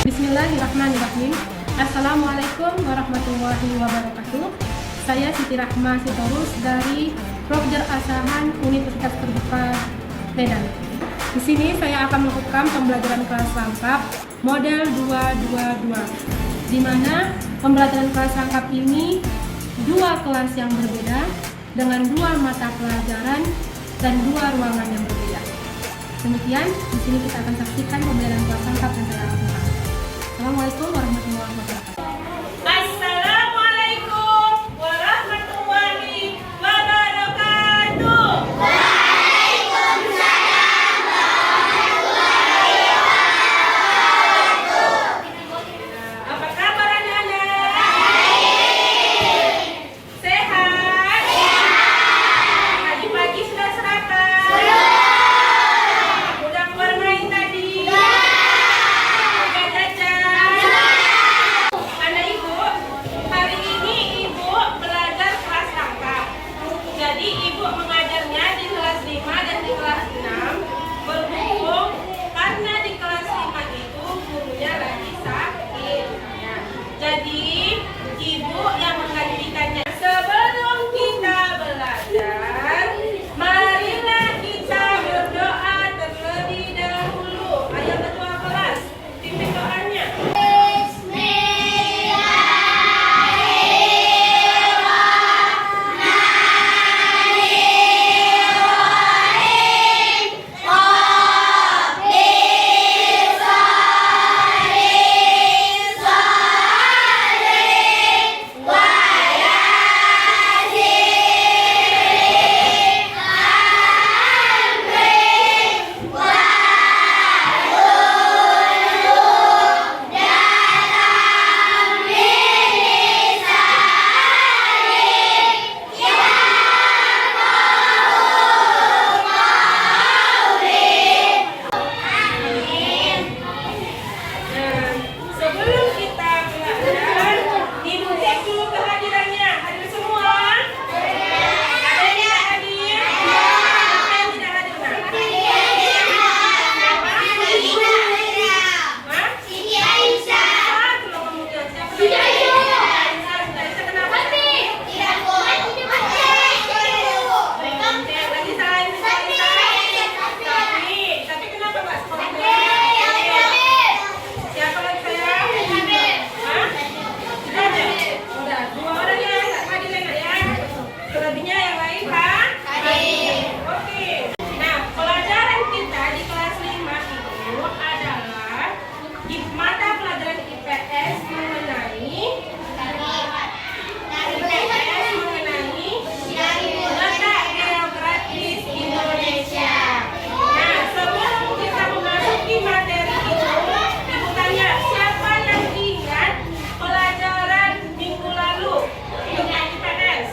Bismillahirrahmanirrahim. Assalamualaikum warahmatullahi wabarakatuh. Saya Siti Rahma Sitorus dari Prokjer Asahan Universitas Terbuka Medan. Di sini saya akan melakukan pembelajaran kelas lengkap model 222, di mana pembelajaran kelas lengkap ini dua kelas yang berbeda dengan dua mata pelajaran dan dua ruangan yang berbeda. Demikian, di sini kita akan saksikan pembelajaran kelas lengkap yang saya lakukan. Assalamualaikum warahmatullahi wabarakatuh. Assalamualaikum warahmatullahi wabarakatuh. Waalaikumsalam warahmatullahi wabarakatuh. Apa kabar anak-anak? Baik. Sehat? Pagi-pagi sudah sarapan? Udah keluar main tadi? Udah jajan? Anak ibu, hari ini ibu belajar kelas lengkap. Jadi ibu mengajarnya di kelas 5 dan di kelas 6. Berhubung karena di kelas 5 itu gurunya lagi sakit. Jadi ibu yang menggantikannya. Sebelum kita belajar, marilah kita berdoa terlebih dahulu. Ayo ketua kelas, pimpin doanya. Sebelum kita belajar, ibu cek dulu kehadirannya. Hadir semua? Ada yang tidak hadir? Ada yang tidak hadir? Hah? Kalau kemudian siapa? Kenapa? Lagi salah. Tapi kenapa Pak? Siapa lagi saya? Hah? Tidak ada? Udah, dua orang ya, nggak hadir enak ya. Selebihnya yang lain kan? Oke. Nah, pelajaran kita di kelas 5 itu adalah di mata pelajaran IPS mengenai letak geografis Indonesia. Nah, sebelum kita memasuki materi itu, ibu tanya, siapa yang ingat pelajaran minggu lalu tentang IPS?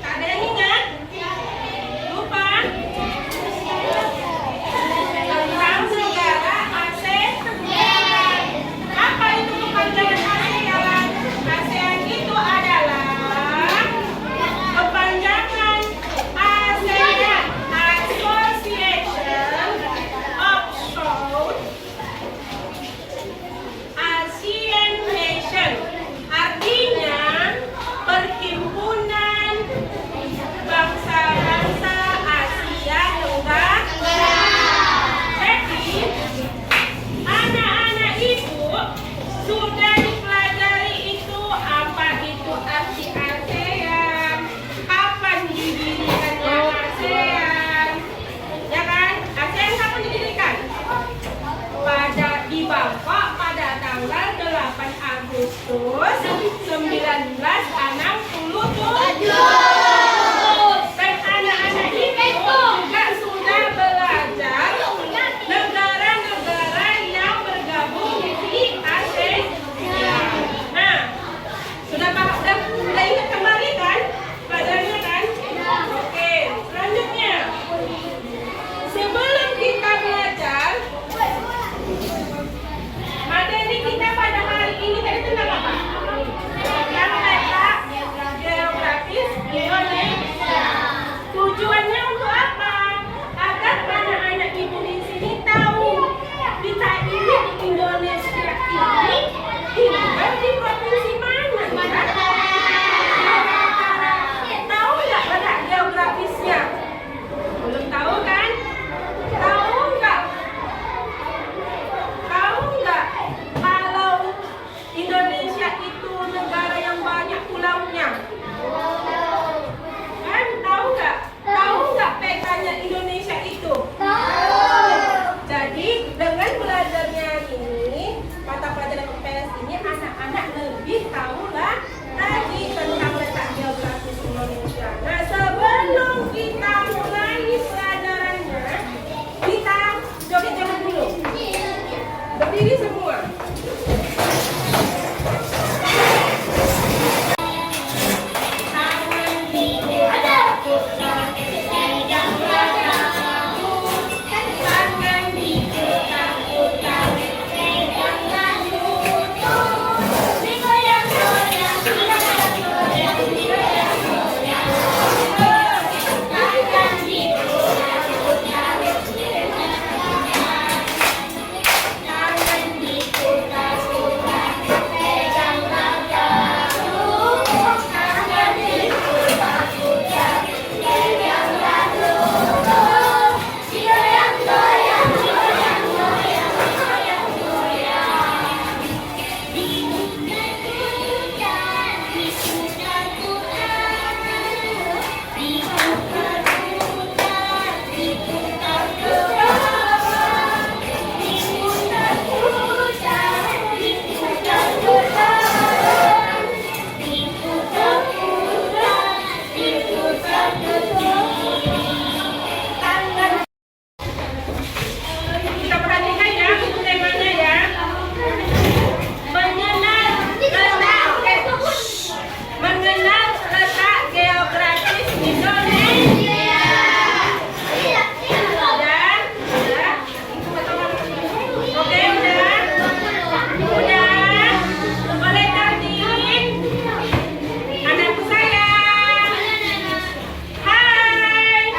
Ada yang ingat? Lupa? Tentang negara ASEAN. Apa itu kepanjangan ASEAN? ASEAN itu adalah kepanjangan ASEAN, Association of South Asian Nation. Artinya perhimpunan bangsa-bangsa Asia Tenggara. Jadi anak-anak ibu sudah dipelajari itu apa itu arti ASEAN, kapan didirikannya ASEAN, ya kan? ASEAN kapan didirikan? Di Bangkok pada tanggal 8 Agustus 1967. Dan anak-anak ibu juga sudah belajar negara-negara yang bergabung di ASEAN. Kita perhatikan ya, buku temanya ya. Mengenal letak geografis Indonesia. Udah? Oke, udah? Udah? Boleh tertiin? Anakku sayang. Hai.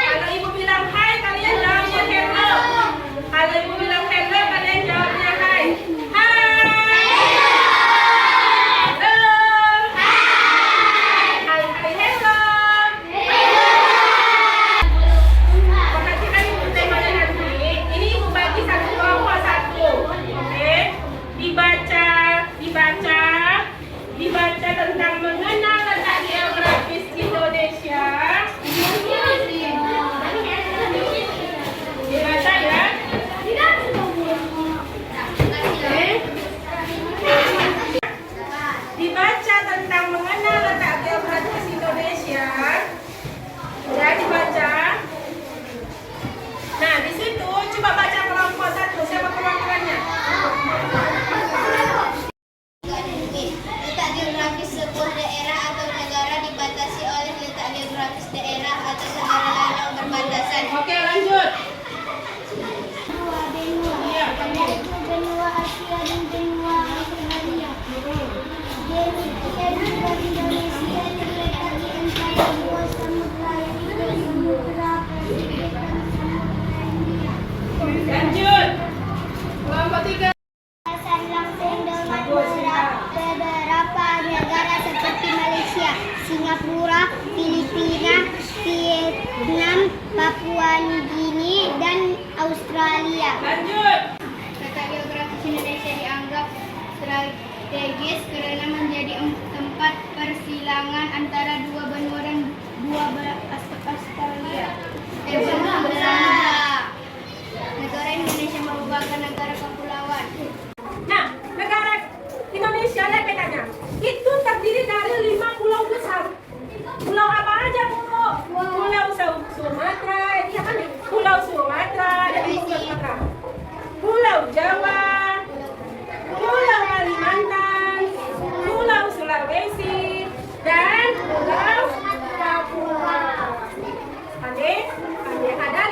Kalau ibu bilang hai, kalian jawabnya hello. Kalau ibu bilang hello, kalian jawabnya hai. Hai. Hello. Hai, hai, hello. Perhatikan ibu temanya nanti. Ini ibu bagi satu kelompok satu. Oke? Dibaca tentang mengenal letak geografis Indonesia. Dibaca ya. Oke. Dibaca tentang mengenal letak geografis Indonesia. Ya, dibaca. Nah, di situ coba baca kelompok satu. Siapa kelompoknya? Letak geografis sebuah daerah atau negara dibatasi oleh letak geografis daerah atau negara lain yang berbatasan. Oke, lanjut. Benua, Iya, kamu. benua Asia dan benua Australia. Geografis Indonesia terletak di antara dua samudra, yaitu Samudra Pasifik dan Samudra Hindia. Lanjut. Kelompok 3. Perbatasan langsung dengan beberapa negara seperti Malaysia, Singapura, Filipina, Vietnam, Papua Nugini, dan Australia. Lanjut. Letak geografis Indonesia dianggap strategis karena menjadi tempat persilangan antara dua benua dan dua Australia. Negara Indonesia merupakan negara kepulauan. Nah, negara Indonesia lihat petanya. Itu terdiri dari 5 pulau besar. Pulau apa aja, Bu? Pulau Sumatera, iya kan? Pulau Sumatera dan Pulau Sumatera. Pulau Jawa, Pulau Kalimantan, Pulau Sulawesi, dan Pulau Papua. Adik, ada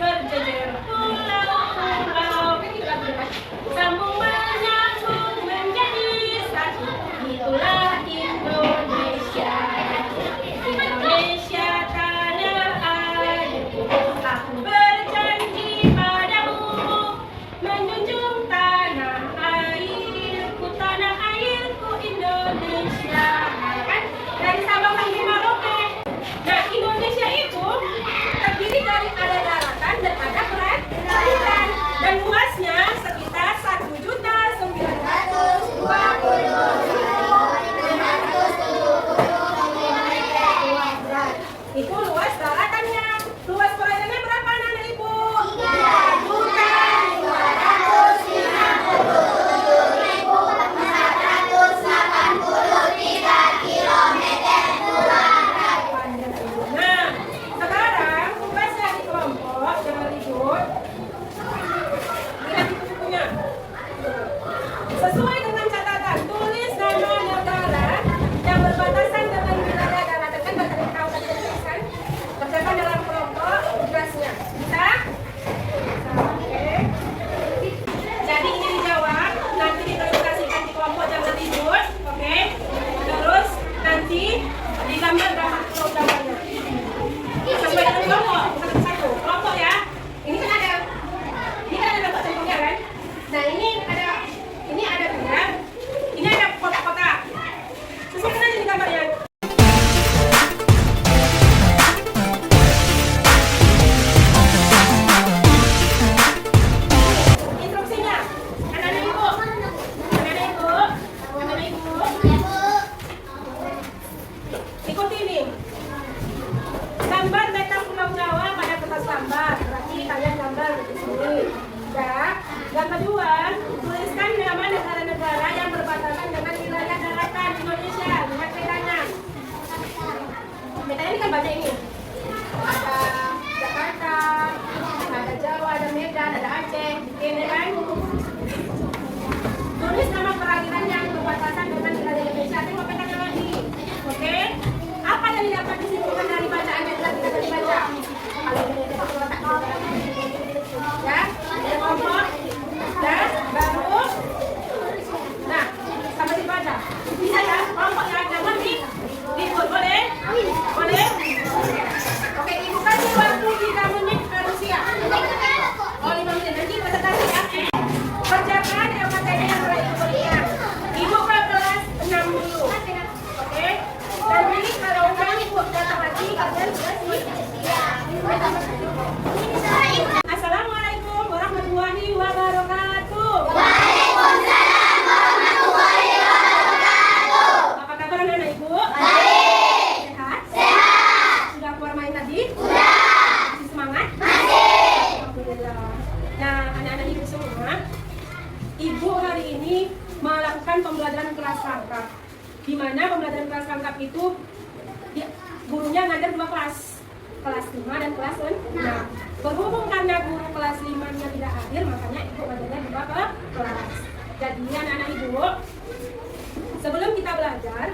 berjejer pulau-pulau, sambung menyambung menjadi satu. Itulah Indonesia, Indonesia tanah airku. Aku berjanji padamu menjunjung tanah airku Indonesia. Kan dari Sabang sampai Merauke. Nah, Indonesia itu terdiri dari ada daratan dan ada perairan, dan luasnya sekitar 1.920.570 itu luas daratannya. Luas perairannya berapa anak ibu? 3.483 km². Nah, sekarang tugasnya di kelompok jangan ribut. Lihat buku-bukunya. Sesuai dengan catatan, tulis nama negara yang berbatasan dengan wilayah daratan. Kan baca dari tahu tadi tuliskan. Kerjakan dalam kelompok tugasnya. Bisa? Bisa. Oke. Jadi ini dijawab. Nanti diklasifikasikan di kelompok jangan ribut. Oke. Terus nanti digambar berapa gambarnya. Sesuai dengan kelompok. Satu-satu. Kelompok ya. Ini kan ada gambar contohnya kan. Nah ini ada gambar. Ini ada kotak-kotak. Sesuaikan aja di gambarnya. Instruksinya, anak-anak ibu. Ikuti ini. Gambar peta Pulau Jawa pada kertas gambar. Berarti kalian gambar di sini. Ya. Yang kedua, tuliskan nama negara-negara yang berbatasan dengan wilayah daratan Indonesia. Lihat petanya. Petanya ini kan banyak ini. Ada Jakarta, ada Jawa, ada Medan, ada Aceh, ini kan. Tulis nama perairan yang berbatasan dengan wilayah Indonesia. Tengok petanya lagi. Oke? Apa yang didapat di sini bukan dari bacaan yang tadi kita dibaca? Kalau ini kita letak ya, ada kelompok. Ya, baru. Nah, sampai dibaca. Bisa ya, kelompoknya jangan dibuat. Boleh? Boleh? Oke, ibu kasih waktu 3 menit ke Rusia. Oh, 5 menit. Nanti presentasi ya. Kerjakan LKTD yang mulai kuliah. Ibu ke kelas 6 dulu. Oke? Nanti kalau ibu datang lagi, kalian sudah siap. Assalamualaikum warahmatullahi wabarakatuh. Waalaikumsalam warahmatullahi wabarakatuh. Apa kabar anak-anak ibu? Baik. Sehat? Sehat. Sudah keluar main tadi? Sudah. Masih semangat? Masih. Alhamdulillah. Nah, anak-anak ibu semua, ibu hari ini melakukan pembelajaran kelas rangkap. Di mana pembelajaran kelas rangkap itu gurunya ngajar 2 kelas. Kelas 5 dan kelas 6. Berhubung karena guru kelas 5-nya tidak hadir, makanya ibu ngajarnya 2 kelas. Jadi anak-anak ibu, sebelum kita belajar,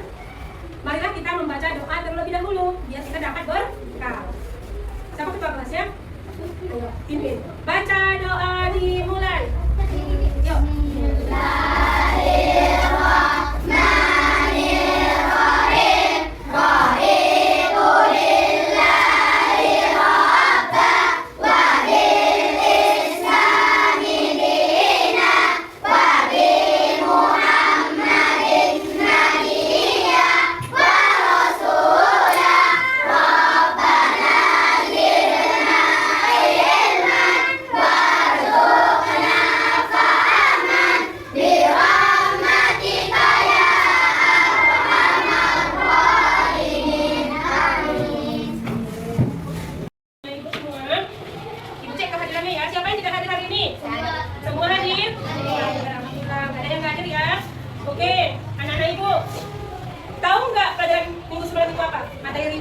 marilah kita membaca doa terlebih dahulu biar kita dapat berkah. Siapa ketua kelasnya? Pimpin. Baca doa dimulai. Yuk.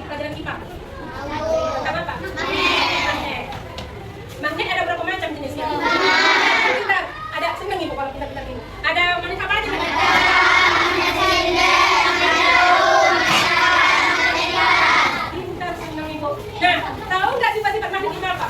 pelajaran IPA? Tentang apa? Magnet. Magnet ada berapa macam jenisnya? Pintar. Ada, senang ibu kalau pintar-pintar ini. Ada magnet apa aja? Pintar, senang ibu. Nah, tahu nggak sifat-sifat magnet itu apa?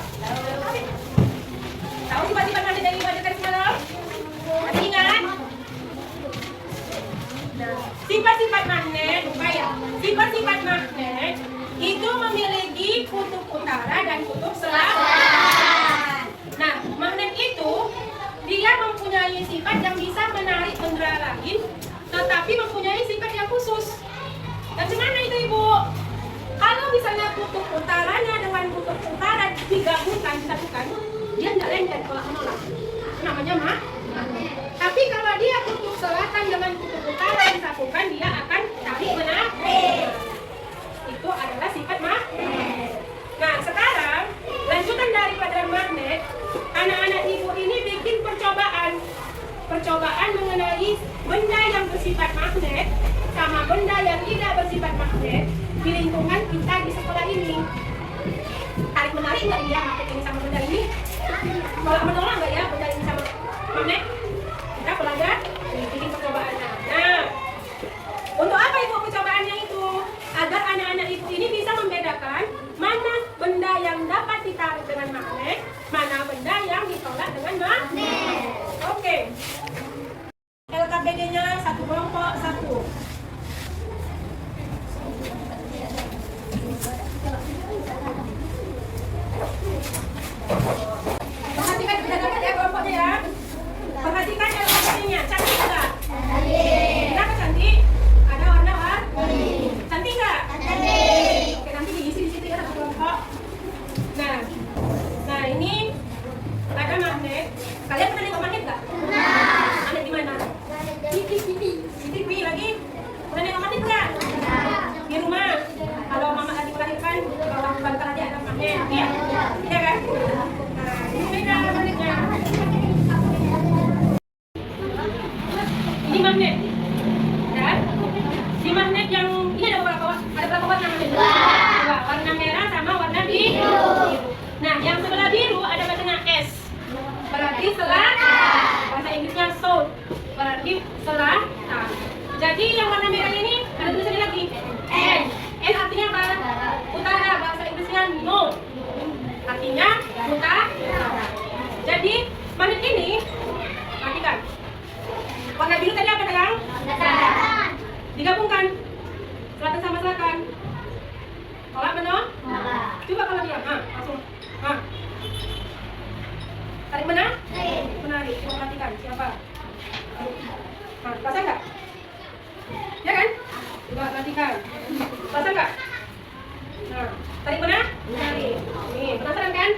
dan kutub selatan. Nah, magnet itu dia mempunyai sifat yang bisa menarik benda lain, tetapi mempunyai sifat yang khusus. Bagaimana itu Ibu? Kalau misalnya kutub utaranya dengan kutub utara digabungkan, disatukan, dia tidak lengket kalau menolak. Namanya magnet. Tapi kalau dia kutub selatan dengan kutub utara disatukan, dia akan tarik menarik. Itu adalah sifat magnet. Nah, sekarang lanjutan daripada magnet, anak-anak Ibu ini bikin percobaan mengenai benda yang bersifat magnet sama benda yang tidak bersifat magnet di lingkungan kita di sekolah ini. Tarik menarik nggak dia magnet ini sama benda ini? Tolak menolak nggak ya benda ini sama magnet? Kita belajar bikin percobaannya. Nah, untuk apa Ibu percobaannya itu? Agar anak-anak Ibu ini bisa membedakan mana benda yang dapat ditarik dengan magnet, mana benda yang ditolak dengan magnet. Oke. LKPD-nya satu kelompok satu. Perhatikan dapat ya kelompoknya ya. Perhatikan LKPD-nya, cantik nggak? Kenapa cantik? Ada warna warni. Cantik nggak? Oke, nanti diisi di situ ya satu kelompok. Nah ini ada magnet. Kalian pernah lihat magnet nggak? Magnet di mana? Di TV lagi. Pernah lihat magnet nggak? Di rumah. Kalau mama tadi melahirkan, kalau bantal aja ada magnet, ya? Iya kan? Nah, ini beda magnetnya. Ini magnet. Dan di magnet yang ini ada berapa warna magnet? Dua. Warna merah sama warna biru. Nah, yang sebelah biru ada bacanya S. Berarti selatan. Bahasa Inggrisnya south. Berarti selatan. Jadi yang warna merah ini ada tulisannya lagi N. N artinya apa? Utara. Bahasa Inggrisnya north. Artinya utara. Jadi magnet ini, perhatikan. Warna biru tadi apa Kang? Selatan. Digabungkan. Selatan sama selatan. Tolak menolak? Coba kalau diam. Langsung. Tarik mana? Menarik. Coba perhatikan siapa? Basah nggak? Ya kan? Coba perhatikan. Basah nggak? Tarik mana? Menarik. Nih, penasaran kan?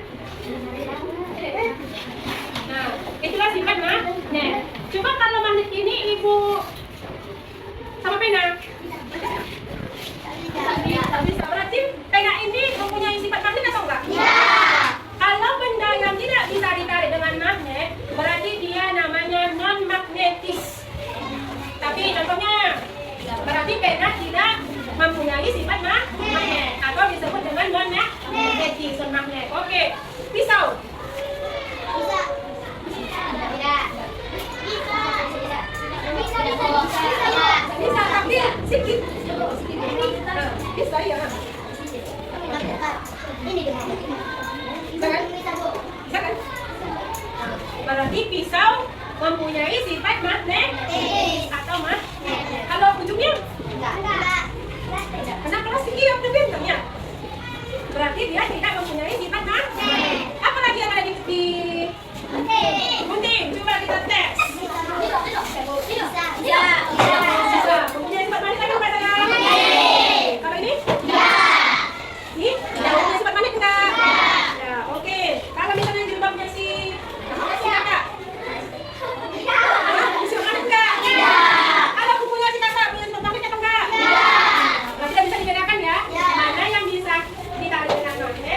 Nah, itulah sifat magnet. Coba kalau magnet ini Ibu sama pena. Bisa. Berarti pena ini mempunyai sifat magnet atau enggak? Ya. Kalau benda yang tidak bisa ditarik dengan magnet, berarti dia namanya non-magnetis. Tapi contohnya, berarti pena tidak mempunyai sifat magnet atau disebut dengan non-magnetis, non-magnet. Oke, pisau. Bisa, tapi sedikit. Bisa ya. Bisa kan? Bisa kan? Berarti pisau mempunyai sifat magnetis atau magnet. Kalau ujungnya? Kenapa plastik ya bintangnya? Berarti dia tidak mempunyai sifat magnet. Apa lagi yang ada di gunting? Coba kita tes. Bisa. Mempunyai sifat magnet apa enggak? Kalau ini? Ini? Tidak mempunyai sifat magnet enggak? Ya, oke. Kalau misalnya jilbabnya si kakak? Bisa magnet enggak? Kalau kukunya si kakak punya sifat magnet apa enggak? Berarti tidak bisa dibedakan ya? Mana yang bisa ditarik dengan magnet?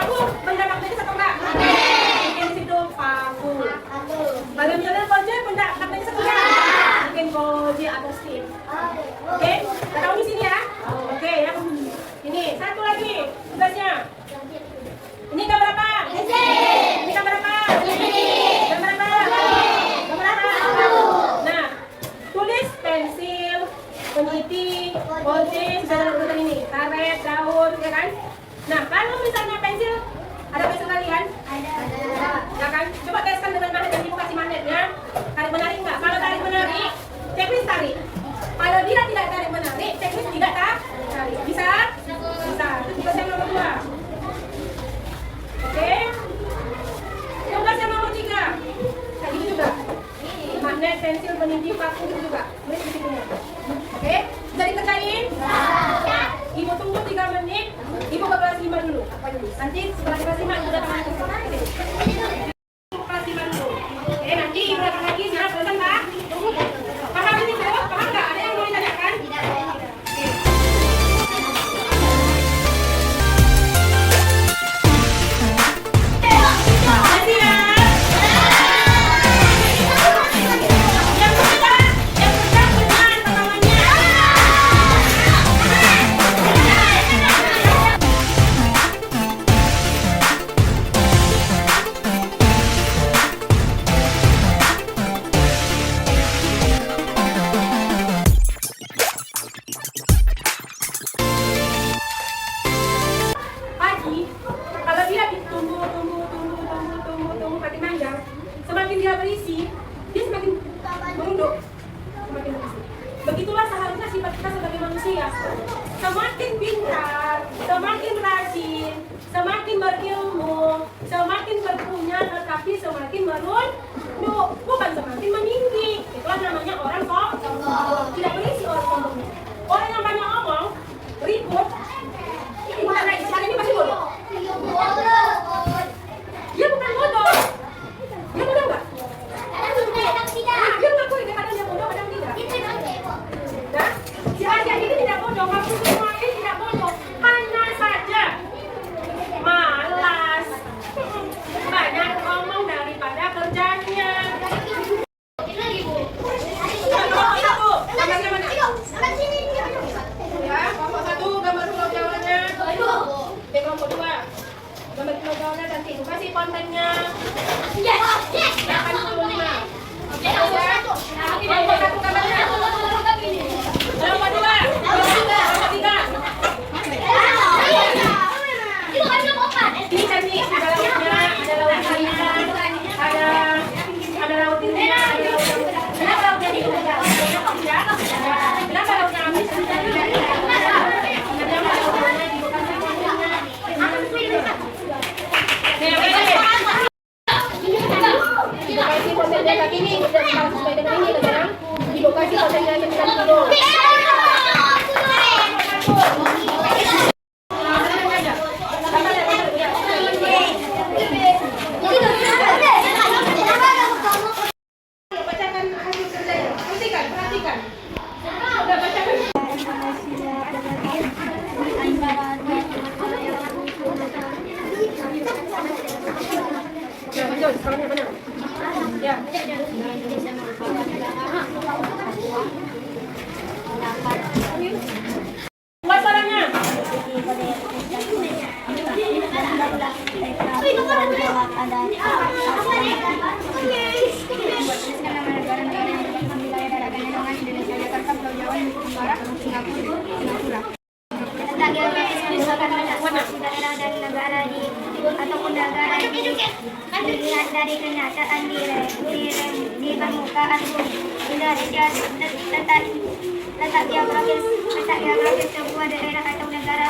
paku benda magnetis atau enggak? Mungkin di situ paku. Kalau misalnya koje benda magnetis atau enggak? Mungkin koje atau stick. Oke, kita tahu di sini ya. Oke, yang ini satu lagi tugasnya. Ini gambar apa? Ini gambar apa? Gambar apa? Gambar apa? Nah, tulis pensil, peniti, voltage, dan ini, karet, daun, ya kan? Nah, kalau misalnya pensil, ada pensil kalian? Ada. Ya kan? Coba teskan dengan magnet, dan ibu kasih magnetnya. Tarik menarik nggak? Kalau tarik menarik, checklist tarik. Kalau dia tidak tarik menarik, checklist tidak tarik. Bisa? Bisa. Itu tugas yang nomor 2. Oke? Tugas yang nomor 3. Kayak gitu juga. Magnet, pensil, peniti, paku gitu juga. Tulis di sini. Oke? Jadi kerjain? Ya. Ibu tunggu 3 menit. Ibu ke kelas 5 dulu. Nanti setelah kelas 5 ibu datang lagi. Ibu kelas 5 dulu. Oke, nanti ibu datang lagi. Sudah selesai, Pak? Paham ini, Bu? Paham nggak? Ada yang mau ditanyakan? Oke. Makasih ya. Yang kerja benar pertamanya. Pagi, kalau dia tunggu makin panjang, semakin dia berisi, dia semakin menunduk, semakin berisi. Begitulah seharusnya sifat kita sebagai manusia. Semakin pintar, semakin rajin, semakin berilmu, semakin berpunya, tetapi semakin menunduk, bukan semakin meninggi. Itulah namanya orang sombong. Tidak berisi orang sombong. Orang yang banyak omong, ribut, ini bukan lagi, sekarang ini masih bodoh. Dia bukan bodoh. Dia bodoh nggak? Nah, dia ngakui kadang dia bodoh, kadang tidak. Nah, si Asia ini tidak bodoh, ngaku semua ini tidak bodoh. Hanya saja malas, banyak ngomong daripada kerjanya. Kelompok 1, gambarnya mana? Ya, kelompok 1 gambar pulau Jawanya. Oke, kelompok 2 gambar pulau Jawanya dan ibu kasih kontennya. 85. Oke, ya. Kelompok 1 gambarnya. Kelompok 2. Kelompok 3. Ini cantik, ada lautnya, ada laut ikan, ada laut India, ada laut yang kenapa lautnya di Indonesia? Ya? Kenapa lautnya amis? Kenapa lautnya dibuka semuanya? Ibu kasih kontennya kaki ini, sudah sesuai dengan ini sekarang. Ibu kasih kontennya 9 kilo. Bacakan hasil kerjanya. Perhatikan. Udah bacakan. Ya, betul. Sekarang benar. Ya. Buat barangnya. Letak geografis merupakan lokasi daerah dan negara ataupun negara dilihat dari kenyataan di permukaan bumi. Indonesia letak geografis sebuah daerah atau negara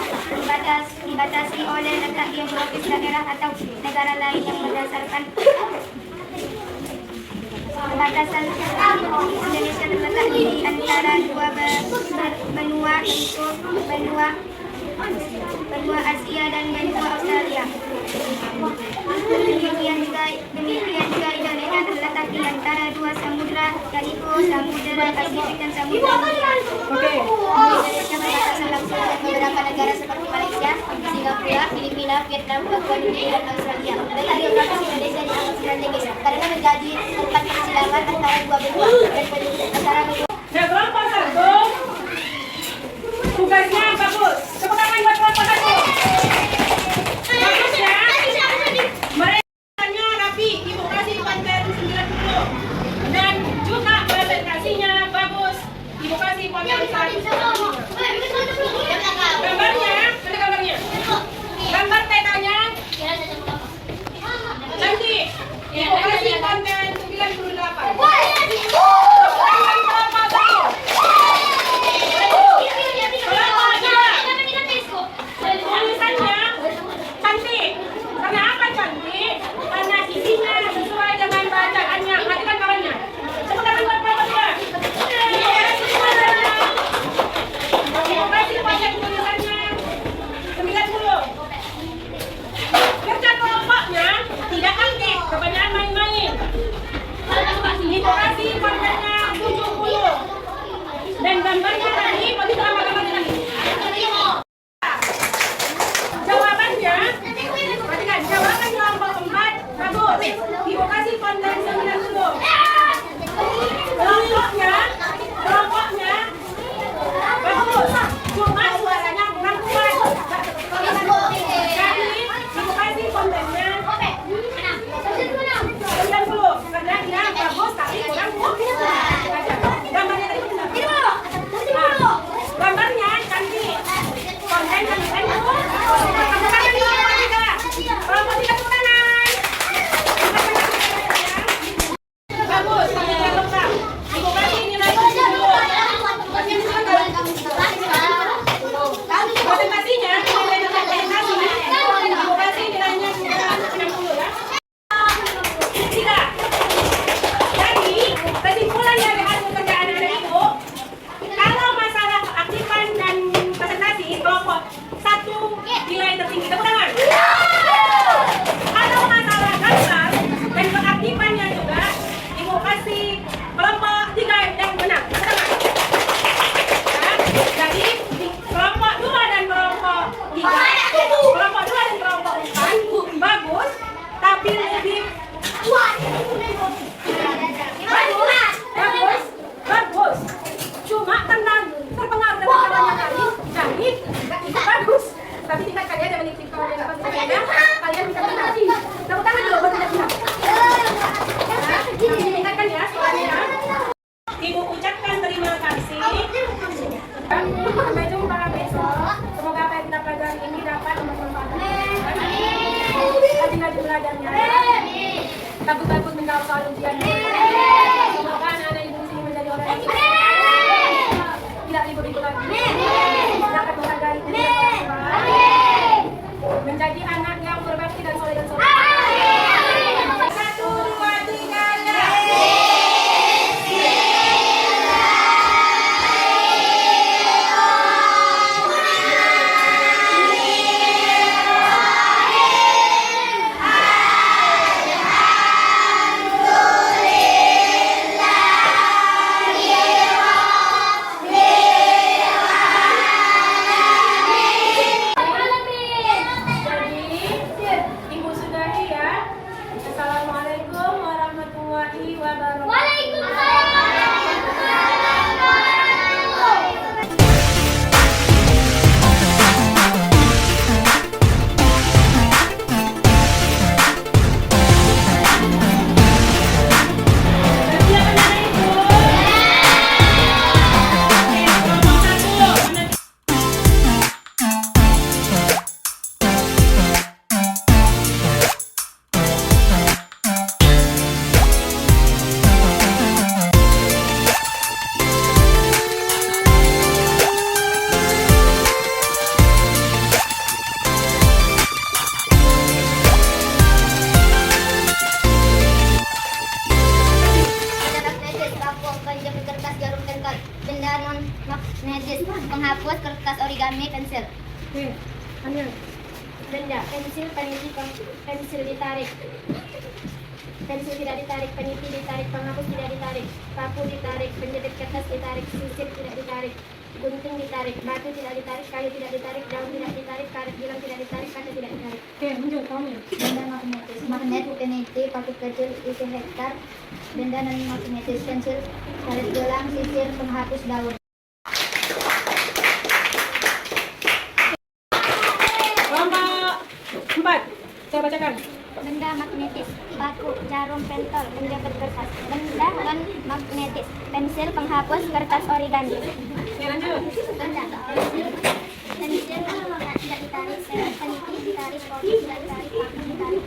dibatasi oleh letak geografis daerah atau negara lain yang berdasarkan batasan. Indonesia terletak di antara dua benua, yaitu benua Asia dan benua Australia. Demikian juga Indonesia terletak di antara dua samudra, yaitu Samudra Pasifik dan Samudra Hindia. Oke. Indonesia berbatasan langsung dengan beberapa negara seperti Malaysia, Singapura, Filipina, Vietnam, Papua New Guinea, dan Australia. Dan geografis Indonesia dianggap strategis karena menjadi tempat persilangan antara dua benua dan pendidikan antara benua. Nah, kelompok satu tugasnya bagus. Tepuk tangan buat kelompok satu. Bagus ya. Mereka rapi. Ibu kasih konten 90. Dan juga presentasinya bagus. Ibu kasih konten 100. Gambarnya, mana gambarnya? Gambar petanya cantik. Ibu kasih konten 98. Tulisannya cantik. Karena apa cantik? Karena isinya sesuai dengan bacaannya. Perhatikan kawannya. Tepuk tangan buat kelompoknya. Ibu kasih baca tulisannya 90. Kerja kelompoknya tidak aktif, kebanyakan main-main. Ibu kasih kontennya 70. Dan gambarnya tadi, bagi apa gambarnya tadi? Jawabannya, perhatikan, jawaban kelompok 4 bagus. Ibu kasih konten 90. Kelompoknya bagus. Cuma suaranya kurang kuat. Jadi, ibu kasih kontennya 90. Karena dia bagus tapi kurang kuat. Gambarnya tadi benar. Nah, gambarnya cantik. Kontennya 90. Kelompok 3 tepuk tangan. Bagus, tapi tidak lengkap. Ibu kasih nilai 70. Presentasinya, nilai presentasi. Ibu kasih nilainya 60 ya. 3. Jadi, kesimpulan dari hasil kerjaan anak ibu, kalau masalah keaktifan dan presentasi, kelompok 1 nilai tertinggi. Tepuk tangan. Kalau masalah gambar dan keaktifannya juga, ibu kasih kelompok 3 yang menang. Tepuk tangan. Nah, jadi kelompok 2 dan kelompok 3, kelompok 2 dan kelompok 4 bagus, tapi lebih bagus. Cuma karena terpengaruh dengan kawannya tadi, jadi tidak bagus. Tapi tingkat kalian yang memiliki kawan yang berbeda, kalian bisa menang. Tepuk tangan dulu buat tidak. Dimintakan ya soalnya. Ibu ucapkan terima kasih. Sampai jumpa besok. Semoga apa yang kita pelajari ini dapat bermanfaat. Rajin-rajin belajarnya. Takut-takut menjawab soal ujian. Semoga anak-anak ibu sini menjadi orang yang tidak ribut-ribut lagi. Dapat menghargai diri orang tua. Menjadi anak yang berbakti dan soleh dan soleh. 1, 2, 3, ya. Ibu sudahi ya. Assalamualaikum warahmatullahi wabarakatuh. Siap anak ibu? Oke, kelompok 1. Benda non magnetis, penghapus, kertas origami, pensil. Oke, Anya. Benda, pensil, pensil ditarik. pensil tidak ditarik, peniti ditarik, penghapus tidak ditarik, paku ditarik, penjepit kertas ditarik, sisir tidak ditarik, gunting ditarik, batu tidak ditarik, kayu tidak ditarik, daun tidak ditarik, karet bilang tidak ditarik, kaca tidak ditarik. Oke, lanjut kamu. Benda magnetis, magnet, peniti, paku kecil, isi hektar, benda non magnetis, pensil, karet gelang, sisir, penghapus daun. Kelompok 4. Saya bacakan. Benda magnetis, paku, jarum, pentol, penjepit kertas. Benda non magnetis, pensil, penghapus, kertas origami. Oke, lanjut. Benda pensil tidak ditarik, peniti ditarik, kopi tidak ditarik, paku ditarik,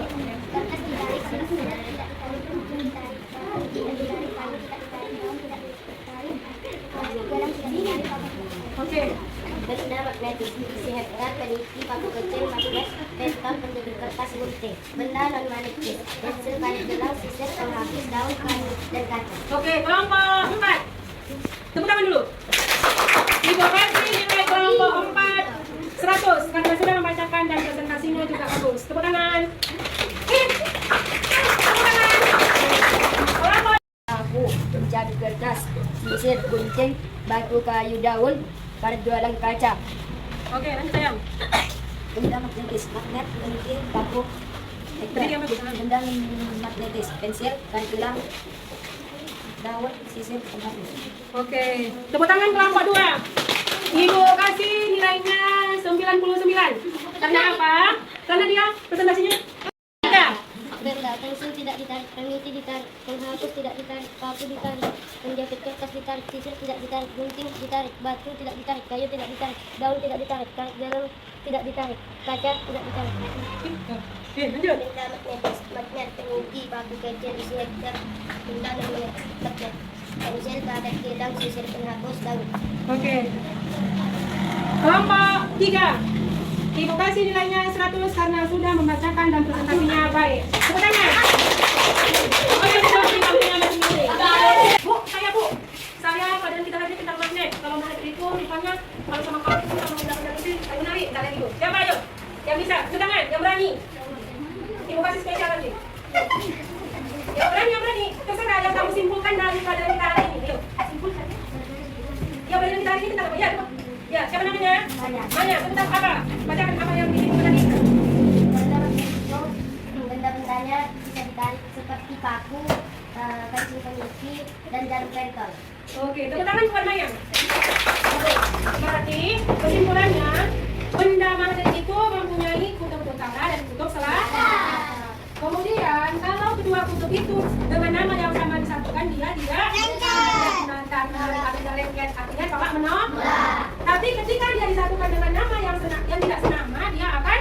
penjepit kertas ditarik, sisir tidak ditarik, gunting ditarik, batu tidak ditarik, kayu tidak ditarik, daun tidak ditarik, gelang tidak ditarik, Oke. benda magnetis, isi hektar, peniti, paku kecil, magnet, pentol, penjepit kertas, gunting. Benda non magnetis, pensil, karet gelang, sisir, penghapus, daun, kayu, dan kaca. Oke, kelompok 4. Tepuk tangan dulu. Ibu kasih nilai kelompok 4 100 karena sudah membacakan dan presentasinya juga bagus. Tepuk tangan. Tepuk tangan. Kelompok Paku, penjepit kertas, sisir, gunting, batu, kayu, daun, karet gelang, kaca. Oke, lanjut sayang. Benda magnetis, magnet, peniti, paku, benda magnetis, pensil, karet gelang, daun, sisir, penghapus. Oke, tepuk tangan kelompok 2. Ibu kasih nilainya 99. Karena apa? Karena dia presentasinya tidak. Benda pensil tidak ditarik, peniti ditarik, penghapus tidak ditarik, paku ditarik, penjepit kertas ditarik, sisir tidak ditarik, gunting ditarik, batu tidak ditarik, kayu tidak ditarik, daun tidak ditarik, karet gelang tidak ditarik, kaca tidak ditarik. Oke, lanjut. Benda magnetis, magnet, peniti, paku kecil, isi hektar, benda non magnetis, magnet, pensil, karet gelang, sisir, penghapus, daun. Oke. Kelompok 3. Ibu kasih nilainya 100 karena sudah membacakan dan presentasinya baik. Tepuk tangan. Oke, sudah punya masing-masing. Bu, saya badan kita lagi tentang magnet. Kalau magnet itu rupanya kalau sama kamu itu sama benda-benda itu kayu narik, tak lagi bu. Siapa ayo? Yang bisa, tepuk tangan, yang berani. Ibu kasih spesial lagi. Yang berani. Terserah yang kamu simpulkan dari badan kita hari ini. Ayo, simpulkan. Ya, badan kita hari ini tentang apa? Ya, siapa namanya? Maya, tentang apa? Bacakan apa yang disebut tadi. Benda-bendanya bisa ditarik seperti paku, kancing peniti, dan jarum pentol. Oke, tepuk tangan buat Maya. Oke, berarti kesimpulannya benda magnet itu mempunyai kutub utara dan kutub selatan. Kemudian kalau kedua kutub itu dengan nama yang sama disatukan dia tidak artinya tolak menolak. Tapi ketika dia disatukan dengan nama yang tidak senama, dia akan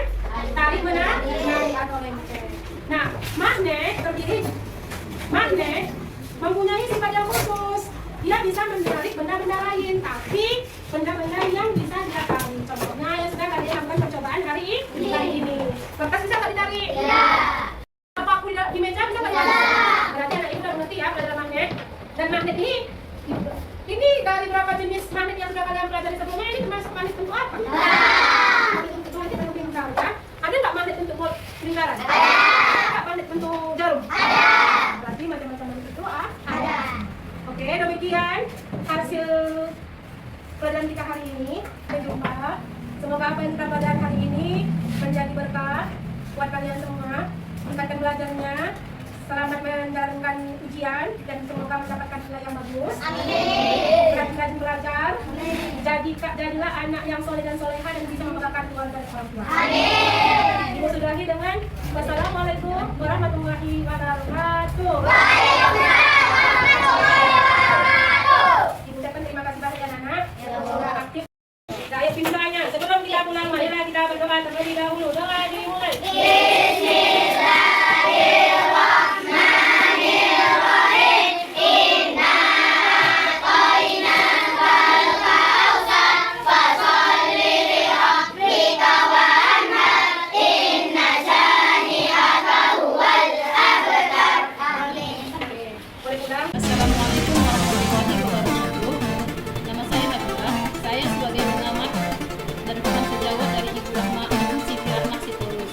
tarik menarik atau lengket. Nah, magnet mempunyai sifat yang khusus. Dia bisa menarik benda-benda lain, tapi benda-benda yang bisa dia tarik. Contohnya yang sedang kalian lakukan percobaan hari ini. Kertas bisa nggak ditarik? Ya. Apa aku di meja bisa nggak ditarik? Berarti anak ibu udah mengerti ya pelajaran magnet. Dan magnet ini dari berapa jenis magnet yang sudah kalian pelajari sebelumnya, ini termasuk magnet bentuk apa? Bentuk magnet bentuk lingkaran kan? Ada nggak magnet bentuk lingkaran? Ada. Nggak magnet bentuk jarum? Ada. Berarti macam-macam magnet itu ada. Oke, demikian hasil pelajaran kita hari ini. Sampai jumpa. Semoga apa yang kita pelajari hari ini menjadi berkah buat kalian semua. Tingkatkan belajarnya. Selamat menjalankan ujian dan semoga mendapatkan nilai yang bagus. Amin. Rajin belajar. Jadilah anak yang soleh dan soleha dan bisa membanggakan keluarga dan orang tua. Amin. Ibu sudahi dengan wassalamualaikum warahmatullahi wabarakatuh. Ibu ucapkan terima kasih banyak ya anak. Sudah aktif. Saya pimpin doanya. Sebelum kita pulang, marilah kita berdoa terlebih dahulu. Doa dimulai. Assalamualaikum warahmatullahi wabarakatuh. Nama saya Nabila. Saya sebagai pengamat dan bukan sejawat dari Ibu Rahma Siti Rahma Sitorus.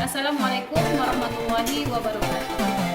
Assalamualaikum warahmatullahi wabarakatuh.